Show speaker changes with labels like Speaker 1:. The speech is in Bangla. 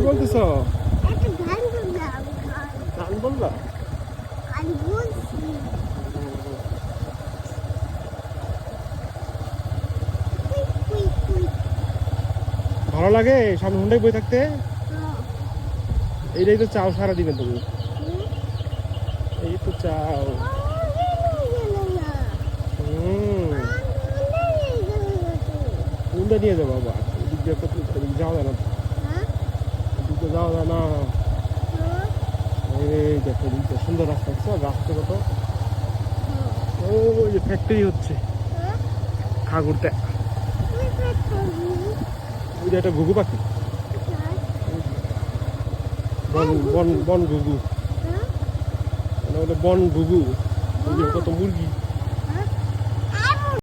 Speaker 1: বলতেছ?
Speaker 2: একটা গান বললাম,
Speaker 1: গান বললা?
Speaker 2: গান বলছি। কুই, কুই, কুই।
Speaker 1: ভালো লাগে সামনে হুন্ডায় বই থাকতে?
Speaker 2: হ্যাঁ।
Speaker 1: এইটাই তো চাও সারা দিনে তুমি।
Speaker 2: হুম?
Speaker 1: এই তো চাও।
Speaker 2: গেল না।
Speaker 1: হুম।
Speaker 2: গেল
Speaker 1: হুন্ডা নিয়ে যাবো আবার এদিক দিয়ে তো এদিক যাওয়া যায় না তো।
Speaker 2: হ্যাঁ?
Speaker 1: এদিক দিয়ে যাওয়া যায় না।
Speaker 2: হ্যাঁ?
Speaker 1: এই দেখো এদিক দিয়ে সুন্দর রাস্তা আছে, রাস্তা কত। ও ওই যে ফ্যাক্টরি হচ্ছে
Speaker 2: হ্যাঁ?
Speaker 1: ঠাকুরটা।
Speaker 2: তুই পেট করবি?
Speaker 1: ওই যে একটা ঘুঘু পাখি,
Speaker 2: হ্যাঁ?
Speaker 1: বন বন বন ঘুঘু,
Speaker 2: হ্যাঁ?
Speaker 1: মানে ওটা বন ঘুঘু। ওই যে কত মুরগি।